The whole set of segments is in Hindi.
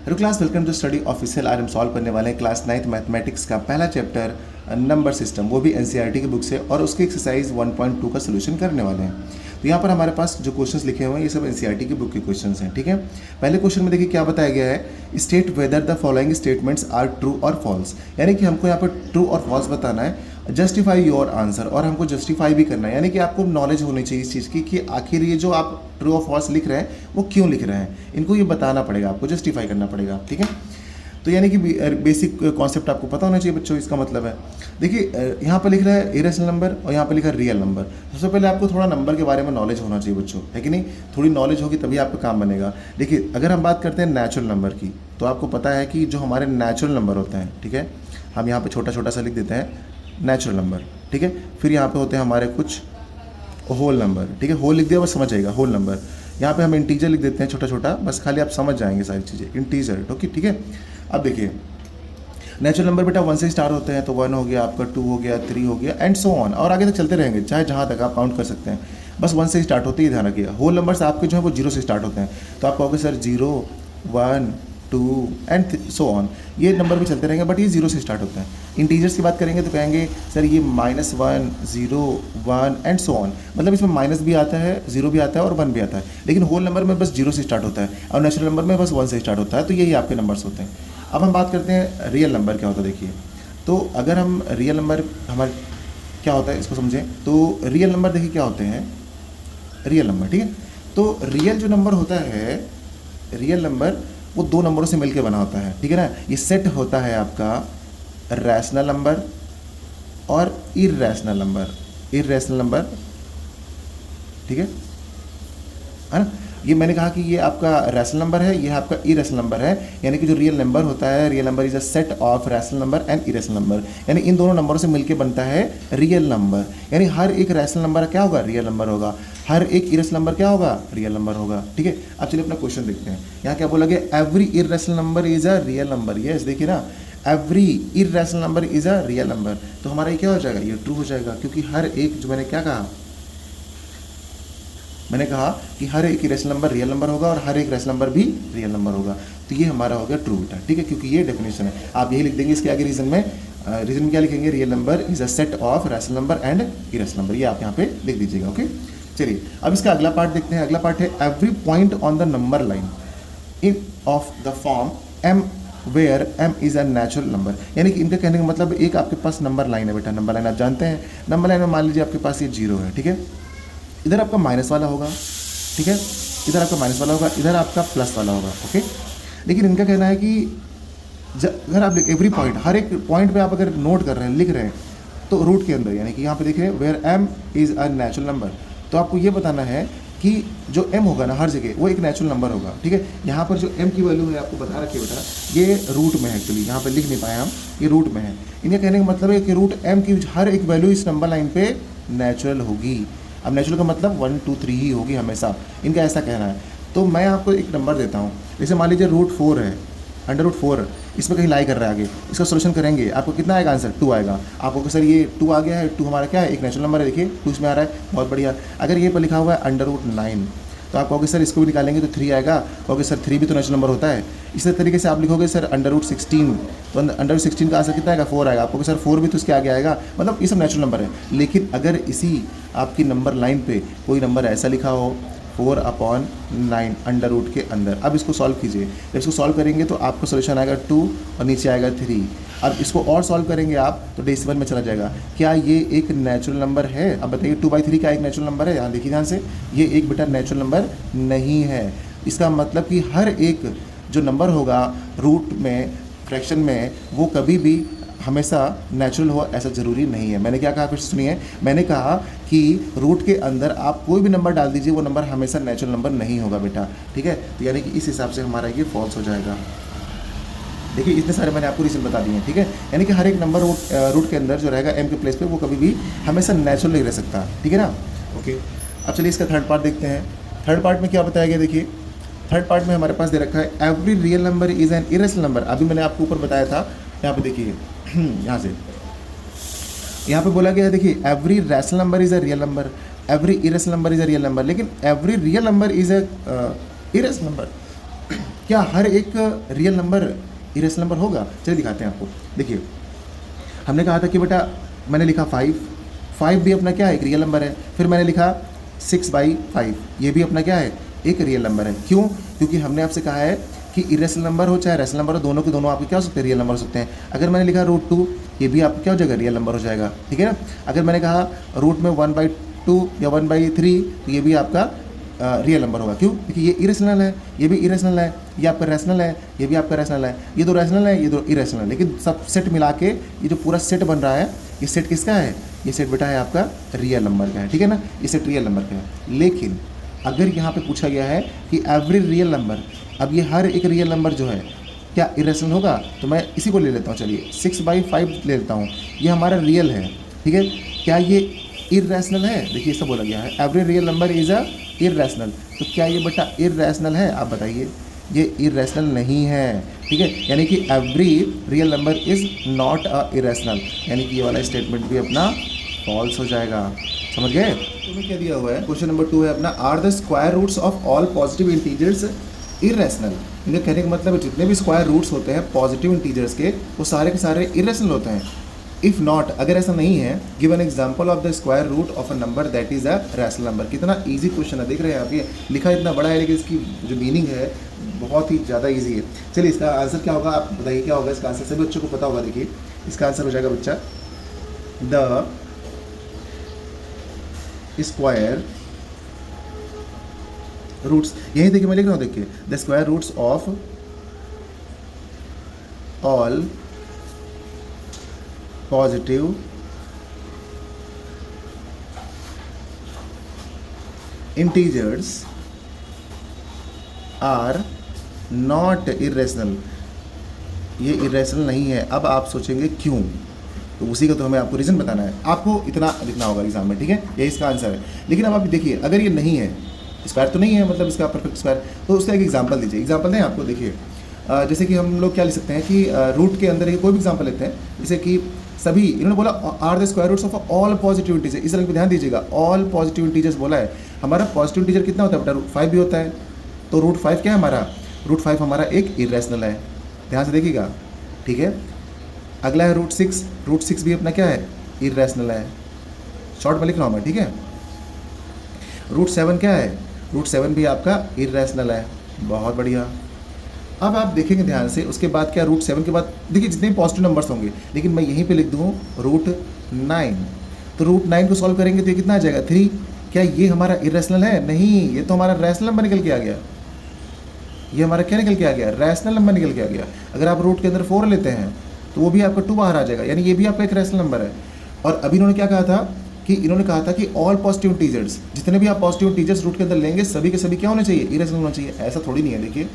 Hello class, welcome to study official. आज हम सॉल्व करने वाले हैं क्लास 9th मैथमेटिक्स का पहला चैप्टर नंबर सिस्टम, वो भी एनसीईआरटी की बुक से, और उसकी एक्सरसाइज 1.2 का सोल्यूशन करने वाले हैं। तो यहाँ पर हमारे पास जो क्वेश्चंस लिखे हुए हैं ये सब एनसीईआरटी की बुक के क्वेश्चंस हैं, ठीक है। पहले क्वेश्चन में देखिए क्या बताया गया है, state whether the following statements are true और फॉल्स। यानी कि हमको यहाँ पर ट्रू और फॉल्स बताना है, जस्टिफाई योर आंसर, और हमको जस्टिफाई भी करना है। यानी कि आपको नॉलेज होनी चाहिए इस चीज़ की कि आखिर ये जो आप ट्रू और फॉल्स लिख रहे हैं वो क्यों लिख रहे हैं, इनको ये बताना पड़ेगा, आपको जस्टिफाई करना पड़ेगा, ठीक है। तो यानी कि बेसिक कॉन्सेप्ट आपको पता होना चाहिए बच्चों, इसका मतलब है। देखिए यहाँ पर लिख रहा है इरेशनल नंबर और यहाँ पर लिखा है रियल नंबर। सबसे पहले आपको थोड़ा नंबर के बारे में नॉलेज होना चाहिए बच्चों, है कि नहीं। थोड़ी नॉलेज होगी तभी आपका काम बनेगा। देखिए अगर हम बात करते हैं नेचुरल नंबर की, तो आपको पता है कि जो हमारे नेचुरल नंबर होते हैं, ठीक है, हम यहाँ पर छोटा छोटा सा लिख देते हैं नेचुरल नंबर, ठीक है। फिर यहाँ पे होते हैं हमारे कुछ होल नंबर, ठीक है, होल लिख दिया बस समझ जाएगा, होल नंबर। यहाँ पे हम इंटीजर लिख देते हैं छोटा छोटा, बस खाली आप समझ जाएंगे सारी चीज़ें, इंटीजर, ठीक है। अब देखिए नेचुरल नंबर बेटा 1 से स्टार्ट होते हैं, तो 1 हो गया आपका, 2 हो गया, 3 हो गया, एंड सो ऑन, और आगे तक चलते रहेंगे, चाहे जहाँ तक आप काउंट कर सकते हैं। बस 1 से स्टार्ट होते ही ध्यान रखिएगा। होल नंबर्स आपके जो है वो 0 से स्टार्ट होते हैं, तो आप कहोगे सर 0, 1, 2 एंड सो ऑन, ये नंबर भी चलते रहेंगे, बट ये 0 से स्टार्ट होता है। इंटीजर्स की बात करेंगे तो कहेंगे सर ये -1, 0, 1 एंड सो ऑन, मतलब इसमें माइनस भी आता है, 0 भी आता है और 1 भी आता है। लेकिन होल नंबर में बस 0 से स्टार्ट होता है और नेचुरल नंबर में बस 1 से स्टार्ट होता है। तो यही आपके नंबर्स होते हैं। अब हम बात करते हैं रियल नंबर क्या होता है। देखिए तो अगर हम रियल नंबर हमारे क्या होता है इसको समझें, तो रियल नंबर देखिए क्या होते हैं, रियल नंबर, ठीक है। तो रियल जो नंबर होता है, रियल नंबर वो 2 नंबरों से मिलकर बना होता है, ठीक है ना। ये सेट होता है आपका रैशनल नंबर और इर्रेशनल नंबर, इर्रेशनल नंबर, ठीक है ना। ये मैंने कहा कि ये आपका रैशनल नंबर है, ये आपका इरेशनल नंबर है। यानी कि जो रियल नंबर होता है, real number is a set of rational number and irrational number, यानी इन दोनों नंबरों से मिलकर बनता है रियल नंबर। यानी हर एक रैशनल नंबर क्या होगा, रियल नंबर होगा, हर एक इरेशनल नंबर क्या होगा, रियल नंबर होगा, ठीक है। अब चलिए अपना क्वेश्चन देखते हैं। यहाँ क्या बोला गया, every irrational number is a real number. Yes देखिए ना, every irrational number is a real number, तो हमारा ये क्या हो जाएगा, ये ट्रू हो जाएगा, क्योंकि हर एक, जो मैंने क्या कहा, मैंने कहा कि हर एक इरेशनल नंबर रियल नंबर होगा और हर एक रैशनल नंबर भी रियल नंबर होगा। तो ये हमारा हो गया ट्रू बेटा, ठीक है, क्योंकि ये डेफिनेशन है। आप यही लिख देंगे इसके आगे रीजन में, रीजन में क्या लिखेंगे, real number is a set of rational number and irrational number, ये आप यहाँ पे लिख दीजिएगा, ओके। चलिए अब इसका अगला पार्ट देखते हैं। अगला पार्ट है every point on the number line in of the form m where m is a natural number. यानी कि इनका कहने का मतलब, एक आपके पास नंबर लाइन है बेटा, नंबर लाइन आप जानते हैं, नंबर लाइन में मान लीजिए आपके पास ये 0 है, ठीक है, इधर आपका माइनस वाला होगा, ठीक है, इधर आपका माइनस वाला होगा, इधर आपका प्लस वाला होगा, ओके। लेकिन इनका कहना है कि अगर आप एवरी पॉइंट, हर एक पॉइंट पे आप अगर नोट कर रहे हैं, लिख रहे हैं, तो रूट के अंदर, यानी कि यहाँ पे देख रहे हैं where m is a natural number, तो आपको ये बताना है कि जो m होगा ना हर जगह वो एक नेचुरल नंबर होगा, ठीक है। यहाँ पर जो m की वैल्यू है आपको बता रखिए बेटा, ये रूट में है, एक्चुअली यहाँ पर लिख नहीं पाए हम, ये रूट में है। इनका कहने का मतलब है कि रूट m की हर एक वैल्यू इस नंबर लाइन पे नेचुरल होगी। अब नेचुरल का मतलब 1, 2, 3 ही होगी हमेशा, इनका ऐसा कहना है। तो मैं आपको एक नंबर देता हूँ, जैसे मान लीजिए √4 है, √4 इसमें कहीं लाई कर रहा है आगे, इसका सोल्यूशन करेंगे, आपको कितना आएगा आंसर, 2 आएगा। आपको सर ये 2 आ गया है, 2 हमारा क्या है, एक नेचुरल नंबर है, देखिए 2 इसमें आ रहा है, बहुत बढ़िया। अगर ये पर लिखा हुआ है √9, तो आप कहोगे सर इसको भी निकालेंगे तो 3 आएगा, कहोगे सर 3 भी तो नेचुरल नंबर होता है। इसी तरीके से आप लिखोगे सर √16, तो √16 का आंसर कितना आएगा, 4 आएगा। आपको सर 4 भी तो इसके आगे आएगा, मतलब ये सब नेचुरल नंबर है। लेकिन अगर इसी आपकी नंबर लाइन पे कोई नंबर ऐसा लिखा हो 4/9 अंडर रूट के अंदर, अब इसको सॉल्व कीजिए। जब इसको सॉल्व करेंगे तो आपका सोल्यूशन आएगा 2 और नीचे आएगा 3। अब इसको और सॉल्व करेंगे आप तो डेसिमल में चला जाएगा। क्या ये एक नेचुरल नंबर है? अब बताइए 2/3 का एक नेचुरल नंबर है? यहाँ देखिए ध्यान से, ये एक बेटा नेचुरल नंबर नहीं है। इसका मतलब कि हर एक जो नंबर होगा रूट में, फ्रैक्शन में, वो कभी भी हमेशा नेचुरल हो ऐसा ज़रूरी नहीं है। मैंने क्या कहा फिर सुनिए, मैंने कहा कि रूट के अंदर आप कोई भी नंबर डाल दीजिए, वो नंबर हमेशा नेचुरल नंबर नहीं होगा बेटा, ठीक है। तो यानी कि इस हिसाब से हमारा ये फॉल्स हो जाएगा। देखिए इतने सारे मैंने आपको रीज़न बता दिए हैं, ठीक है। यानी कि हर एक नंबर रूट के अंदर जो रहेगा m के प्लेस पे, वो कभी भी हमेशा नेचुरल नहीं रह सकता, ठीक है ना, ओके। अब चलिए इसका थर्ड पार्ट देखते हैं। थर्ड पार्ट में क्या बताया गया, देखिए थर्ड पार्ट में हमारे पास दे रखा है every real number is an irrational number. अभी मैंने आपको ऊपर बताया था, यहाँ पे देखिए यहाँ से, यहाँ पे बोला गया है, देखिए every rational number is a real number, every irrational number is a real number, लेकिन every real number is a irrational number क्या हर एक रियल नंबर इरेशनल नंबर होगा? चलिए दिखाते हैं आपको। देखिए, हमने कहा था कि बेटा मैंने लिखा 5 भी अपना क्या है, एक रियल नंबर है। फिर मैंने लिखा 6/5, ये भी अपना क्या है, एक रियल नंबर है। क्यों? क्योंकि हमने आपसे कहा है कि इरेशनल नंबर हो चाहे रेशनल नंबर हो, दोनों के दोनों आपके क्या हो सकते हैं, रियल नंबर हो सकते हैं। अगर मैंने लिखा √2, ये भी आपका क्या हो जाएगा, रियल नंबर हो जाएगा, ठीक है ना। अगर मैंने कहा रूट में 1/2 या 1/3, तो ये भी आपका रियल नंबर होगा। क्यों? क्योंकि ये इरेशनल है, ये भी इरेशनल है, ये आपका रैशनल है, ये भी आपका रैशनल है, ये दो रैशनल है, ये दो इरेशनल है। लेकिन सब सेट मिला के ये जो पूरा सेट बन रहा है, ये सेट किसका है, ये सेट बेटा है आपका रियल नंबर का है, ठीक है ना। ये सेट रियल नंबर का है। लेकिन अगर यहाँ पे पूछा गया है कि एवरी रियल नंबर, अब ये हर एक रियल नंबर जो है क्या इरेशनल होगा, तो मैं इसी को ले लेता हूँ। चलिए 6/5 ले लेता हूँ, ये हमारा रियल है, ठीक है। क्या ये इरेशनल है? देखिए इसका बोला गया है every real number is a irrational, तो क्या ये बेटा इरेशनल है? आप बताइए। ये इरेशनल नहीं है, ठीक है। यानी कि every real number is not a irrational, यानी कि ये वाला स्टेटमेंट भी अपना फॉल्स हो जाएगा। समझ गए? तुम्हें क्या दिया हुआ है, क्वेश्चन नंबर 2 है अपना, are the square roots of all positive integers irrational. इनके कहने का मतलब है जितने भी स्क्वायर रूट्स होते हैं पॉजिटिव इंटीजर्स के, वो सारे के सारे इरेशनल होते हैं। इफ़ नॉट, अगर ऐसा नहीं है, give an example of the square root of a number that is a rational number. कितना ईजी क्वेश्चन है, देख रहे हैं आप, ये लिखा इतना बड़ा है लेकिन इसकी जो मीनिंग है बहुत ही ज़्यादा ईजी है। चलिए इसका आंसर क्या होगा, आप बताइए क्या होगा इसका आंसर, सभी बच्चों को पता होगा। देखिए इसका आंसर हो जाएगा बच्चा, द स्क्वायर रूट्स, यही देखिए मैं लिख रहा हूँ, देखिए the square roots of all positive integers are not irrational, ये इरेशनल नहीं है। अब आप सोचेंगे क्यों, तो उसी का तो हमें आपको रीज़न बताना है, आपको इतना लिखना होगा एग्जाम में, ठीक है। ये इसका आंसर है। लेकिन अब आप देखिए, अगर ये नहीं है, स्क्वायर तो नहीं है, मतलब इसका परफेक्ट स्क्वायर, तो उसका एक एग्जांपल दीजिए। एग्जांपल दें आपको, देखिए जैसे कि हम लोग क्या लिख सकते हैं कि रूट के अंदर कोई भी एग्जांपल लेते हैं, जैसे कि सभी, इन्होंने बोला are the square roots of all positive integer, इस रंग पे ध्यान दीजिएगा, ऑल पॉजिटिव इंटीजर्स बोला है। हमारा पॉजिटिव इंटीजर कितना होता है बेटा, √5 भी होता है। तो √5 क्या है हमारा, √5 हमारा एक इरेशनल है, ध्यान से देखिएगा, ठीक है। अगला है √6 भी अपना क्या है, इरेशनल है, शॉर्ट में लिख रहा हूँ मैं, ठीक है। √7 क्या है, √7 भी आपका इरेशनल है, बहुत बढ़िया। अब आप देखेंगे ध्यान से, उसके बाद क्या, √7 के बाद देखिए जितने पॉजिटिव नंबर्स होंगे, लेकिन मैं यहीं पे लिख दूँ √9, तो √9 को सॉल्व करेंगे तो ये कितना आ जाएगा, 3। क्या ये हमारा इरेशनल है? नहीं, ये तो हमारा रैशनल नंबर निकल के आ गया। ये हमारा क्या निकल के आ गया, रैशनल नंबर निकल के आ गया। अगर आप रूट के अंदर 4 लेते हैं तो वो भी आपका 2 बाहर आ जाएगा, यानी ये भी आपका एक रैशनल नंबर है। और अभी इन्होंने क्या कहा था कि इन्होंने कहा था कि ऑल पॉजिटिव इंटीजर्स, जितने भी आप पॉजिटिव इंटीजर्स रूट के अंदर लेंगे सभी के सभी क्या होने चाहिए, इरेशनल होना चाहिए। ऐसा थोड़ी नहीं है, देखिए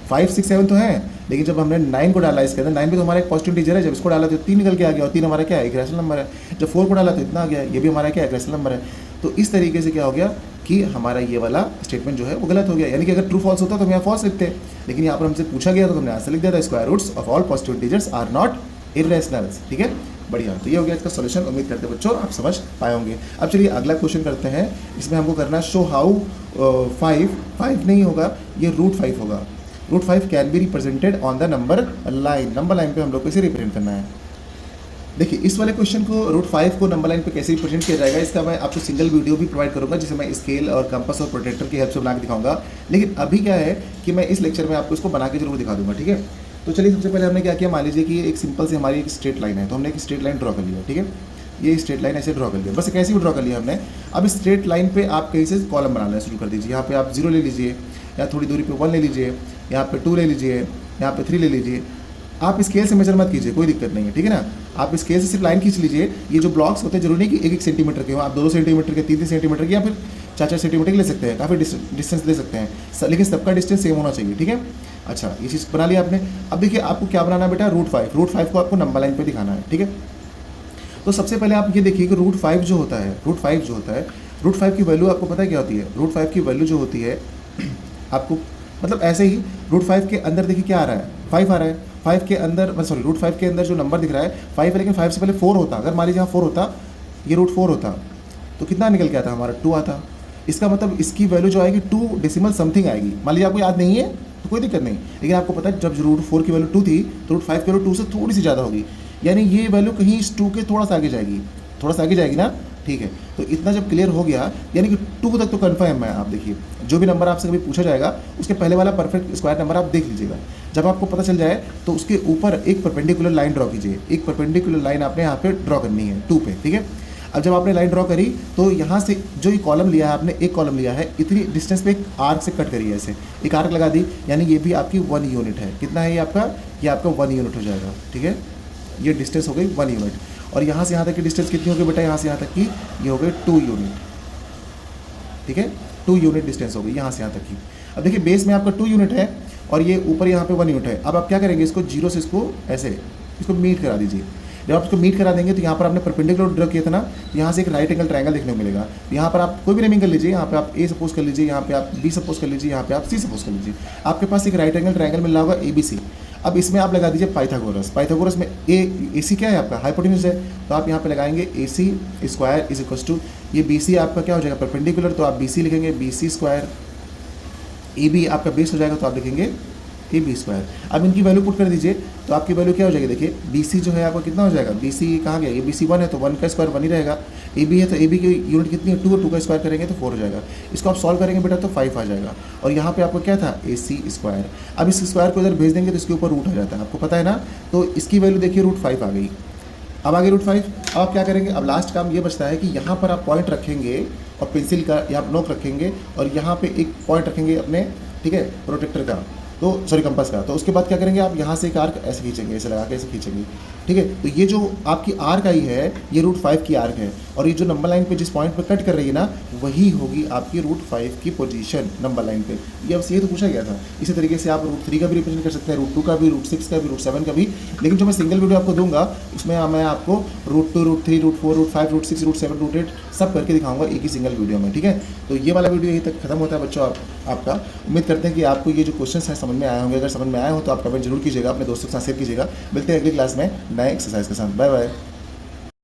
5, 6, 7 तो है, लेकिन जब हमने 9 को डाला इसके अंदर, 9 भी तो हमारा एक पॉजिटिव इंटीजर है, जब इसको डाला तो 3 निकल के आ गया, और 3 हमारा क्या है, एक रैशनल नंबर है। जब 4 को डाला तो इतना आ गया, ये भी हमारा क्या है, एक रैशनल नंबर है। तो इस तरीके से क्या हो गया कि हमारा ये वाला स्टेटमेंट जो है वो गलत हो गया। यानी कि अगर ट्रू फॉल्स होता तो हम यहाँ फॉल्स लिखते, लेकिन यहाँ पर हमसे पूछा गया तो हमने आंसर लिख दिया था, square roots of all positive integers are not irrationals, ठीक है। बढ़िया, तो ये हो गया इसका सॉल्यूशन। उम्मीद करते हैं बच्चों आप समझ पाए होंगे। अब चलिए अगला क्वेश्चन करते हैं। इसमें हमको करना है शो हाउ 5 नहीं होगा, ये √5 होगा। √5 can be represented on the number line. Number line पे हम लोग को इसे रिप्रेजेंट करना है। देखिए इस वाले क्वेश्चन को √5 को नंबर लाइन पे कैसे रिप्रेजेंट किया जाएगा, इसका मैं आपको सिंगल वीडियो भी प्रोवाइड करूंगा, जिसे मैं स्केल और कंपास और प्रोटेक्टर की हेल्प से बना के दिखाऊंगा। लेकिन अभी क्या है कि मैं इस लेक्चर में आपको इसको बना के जरूर दिखा दूंगा, ठीक है। तो चलिए सबसे पहले हमने क्या किया, मान लीजिए कि एक सिंपल से हमारी एक स्ट्रेट लाइन है, तो हमने एक स्ट्रेट लाइन ड्रॉ कर लिया, ठीक है। ये स्ट्रेट लाइन ऐसे ड्रॉ कर लिया, बस एक ऐसे भी ड्रॉ कर लिया हमने। अब इस स्ट्रेट लाइन पे आप कहीं से कॉलम बनाना शुरू कर दीजिए। यहाँ पे आप 0 ले लीजिए, या थोड़ी दूरी पे 1 ले लीजिए, यहाँ पे 2 ले लीजिए, यहाँ पे 3 ले लीजिए। आप स्केल से मेजर मत कीजिए, कोई दिक्कत नहीं है, ठीक है ना। आप स्केल से सिर्फ लाइन खींच लीजिए। ये जो ब्लॉक्स होते हैं जरूरी नहीं कि 1-1 सेंटीमीटर के हो, आप 2-2 सेंटीमीटर के, 3-3 सेंटीमीटर के, या फिर 4-4 सेंटीमीटर के ले सकते हैं, काफ़ी डिस्टेंस ले सकते हैं, लेकिन सबका डिस्टेंस सेम होना चाहिए, ठीक है। अच्छा, ये चीज़ बना लिया आपने। अब देखिए आपको क्या बनाना है बेटा, √5 को आपको नंबर लाइन पे दिखाना है, ठीक है। तो सबसे पहले आप ये देखिए कि √5 जो होता है, √5 की वैल्यू आपको पता है क्या होती है। √5 की वैल्यू जो होती है आपको, मतलब ऐसे ही √5 के अंदर देखिए क्या आ रहा है, 5 आ रहा है। 5 के अंदर, सॉरी √5 के अंदर जो नंबर दिख रहा है 5 है, लेकिन 5 से पहले 4 होता। अगर मान लीजिए यहाँ 4 होता, ये √4 होता, तो कितना निकल के आता हमारा, 2 आता। इसका मतलब इसकी वैल्यू जो आएगी 2 डेसिमल समथिंग आएगी। मान लीजिए आपको याद नहीं है तो कोई दिक्कत नहीं। लेकिन आपको पता है जब रूट 4 की वैल्यू 2 थी तो रूट 5 की वैल्यू 2 से थोड़ी सी ज़्यादा होगी, यानी ये वैल्यू कहीं इस 2 के थोड़ा सा आगे जाएगी, थोड़ा सा आगे जाएगी ना, ठीक है। तो इतना जब क्लियर हो गया, यानी कि 2 तक तो कन्फर्म है। आप देखिए जो भी नंबर आपसे कभी पूछा जाएगा उसके पहले वाला परफेक्ट स्क्वायर नंबर आप देख लीजिएगा। जब आपको पता चल जाए तो उसके ऊपर एक परपेंडिकुलर लाइन ड्रॉ कीजिए, एक परपेंडिकुलर लाइन आपने यहाँ पे ड्रॉ करनी है 2 पे, ठीक है। अब जब आपने लाइन ड्रॉ करी तो यहाँ से जो ये कॉलम लिया है आपने, एक कॉलम लिया है, इतनी डिस्टेंस पे एक आर्क से कट करी है ऐसे, एक आर्क लगा दी, यानी ये भी आपकी 1 यूनिट है। कितना है ये आपका? ये आपका 1 यूनिट हो जाएगा, ठीक है। ये डिस्टेंस हो गई 1 यूनिट। और यहाँ से यहाँ तक की डिस्टेंस कितनी हो गई बेटा? यहाँ से यहाँ तक की ये हो गई 2 यूनिट, ठीक है। 2 यूनिट डिस्टेंस हो गई यहाँ से यहाँ तक की। अब देखिए बेस में आपका 2 यूनिट है और ये ऊपर यहाँ पे 1 यूनिट है। अब आप क्या करेंगे, इसको 0 से इसको ऐसे इसको मीट करा दीजिए। जब आप इसको मीट करा देंगे तो यहाँ पर आपने परपेंडिकुलर ड्रॉ किया था ना, तो यहाँ से एक राइट एंगल ट्रायंगल देखने को मिलेगा। यहाँ पर आप कोई भी नेमिंग कर लीजिए, यहाँ पे आप ए सपोज कर लीजिए, यहाँ पे आप बी सपोज कर लीजिए, यहाँ पे आप सी सपोज कर लीजिए। आपके पास एक राइट एंगल ट्रायंगल मिल रहा होगा ABC। अब इसमें आप लगा दीजिए पाइथागोरस। पाइथागोरस में AC क्या है आपका? हाइपोटेन्यूज है, तो आप यहाँ पे लगाएंगे AC square is equal to, ये BC आपका क्या हो जाएगा? परपेंडिकुलर, तो आप BC लिखेंगे BC स्क्वायर। AB आपका बेस हो जाएगा तो आप लिखेंगे AB स्क्वायर। अब इनकी वैल्यू पुट कर दीजिए तो आपकी वैल्यू क्या हो जाएगी? देखिए BC जो है आपका कितना हो जाएगा? BC कहाँ गया? ये BC 1 है तो 1 का स्क्वायर 1 ही रहेगा। AB है तो AB की यूनिट कितनी है? 2 है, 2 का स्क्वायर करेंगे तो 4 हो जाएगा। इसको आप सॉल्व करेंगे बेटा तो 5 आ जाएगा। और यहाँ पे आपको क्या था? AC square. अब इस स्क्वायर को इधर भेज देंगे तो इसके ऊपर रूट आ जाता है, आपको पता है ना। तो इसकी वैल्यू देखिए रूट 5 आ गई। अब आगे रूट 5। अब आप क्या करेंगे? अब लास्ट काम ये बचता है कि यहाँ पर आप पॉइंट रखेंगे और पेंसिल का यहाँ नोक रखेंगे और यहाँ पे एक पॉइंट रखेंगे अपने, ठीक है, प्रोटेक्टर का, तो सॉरी कंपास का। तो उसके बाद क्या करेंगे आप? यहाँ से एक आर्क ऐसे खींचेंगे, ऐसे लगा के ऐसे खींचेंगे, ठीक है। तो ये जो आपकी आर्क आई है ये रूट 5 की आर्क है, और ये जो नंबर लाइन पे जिस पॉइंट पे कट कर रही है ना, वही होगी आपकी रूट 5 की पोजीशन नंबर लाइन पे। ये बस ये तो पूछा गया था। इसी तरीके से आप रूट 3 का भी रिप्रेजेंट कर सकते हैं, रूट 2 का भी, रूट 6 का भी, रूट 7 का भी। लेकिन जो मैं सिंगल वीडियो आपको दूंगा उसमें मैं आपको root 2, root 3, root 4, root 5, root 6, root 7, root 8 सब करके दिखाऊंगा एक ही सिंगल वीडियो में, ठीक है। तो ये वाला वीडियो यहीं तक खत्म होता है बच्चों आपका। उम्मीद करते हैं कि आपको ये जो क्वेश्चन है समझ में आए होंगे। अगर समझ में आए हो तो आप कमेंट जरूर कीजिएगा, अपने दोस्तों के साथ शेयर कीजिएगा। मिलते हैं अगली क्लास में नए एक्सरसाइज के साथ। Bye bye.